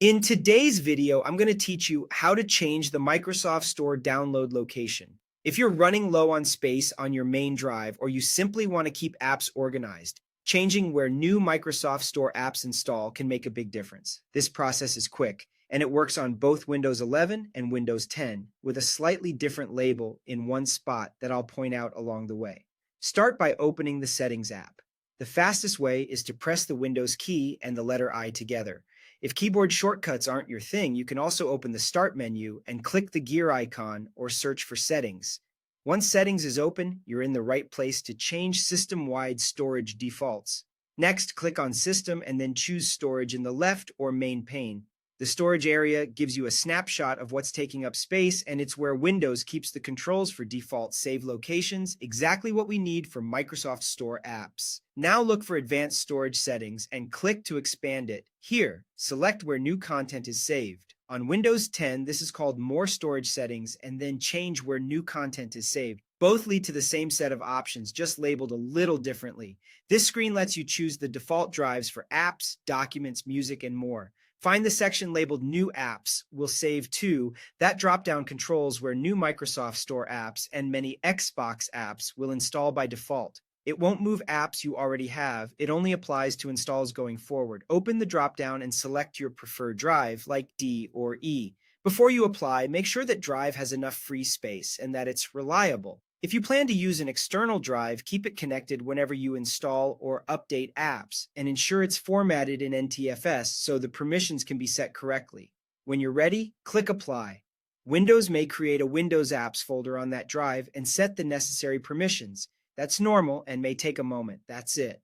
In today's video, I'm going to teach you how to change the Microsoft Store download location. If you're running low on space on your main drive or you simply want to keep apps organized, changing where new Microsoft Store apps install can make a big difference. This process is quick, and it works on both Windows 11 and Windows 10 with a slightly different label in one spot that I'll point out along the way. Start by opening the Settings app. The fastest way is to press the Windows key and the letter I together. If keyboard shortcuts aren't your thing, you can also open the Start menu and click the gear icon or search for Settings. Once Settings is open, you're in the right place to change system-wide storage defaults. Next, click on System and then choose Storage in the left or main pane. The storage area gives you a snapshot of what's taking up space, and it's where Windows keeps the controls for default save locations, exactly what we need for Microsoft Store apps. Now look for Advanced Storage Settings and click to expand it. Here, select where new content is saved. On Windows 10, this is called More Storage Settings, and then change where new content is saved. Both lead to the same set of options, just labeled a little differently. This screen lets you choose the default drives for apps, documents, music, and more. Find the section labeled New Apps will save to. That drop-down controls where new Microsoft Store apps and many Xbox apps will install by default. It won't move apps you already have. It only applies to installs going forward. Open the drop-down and select your preferred drive, like D or E. Before you apply, make sure that drive has enough free space and that it's reliable. If you plan to use an external drive, keep it connected whenever you install or update apps, and ensure it's formatted in NTFS so the permissions can be set correctly. When you're ready, click Apply. Windows may create a Windows Apps folder on that drive and set the necessary permissions. That's normal and may take a moment. That's it.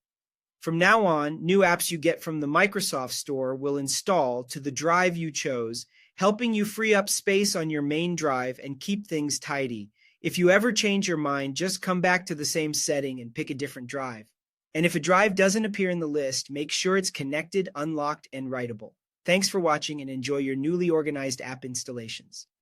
From now on, new apps you get from the Microsoft Store will install to the drive you chose, helping you free up space on your main drive and keep things tidy. If you ever change your mind, just come back to the same setting and pick a different drive. And if a drive doesn't appear in the list, make sure it's connected, unlocked, and writable. Thanks for watching and enjoy your newly organized app installations.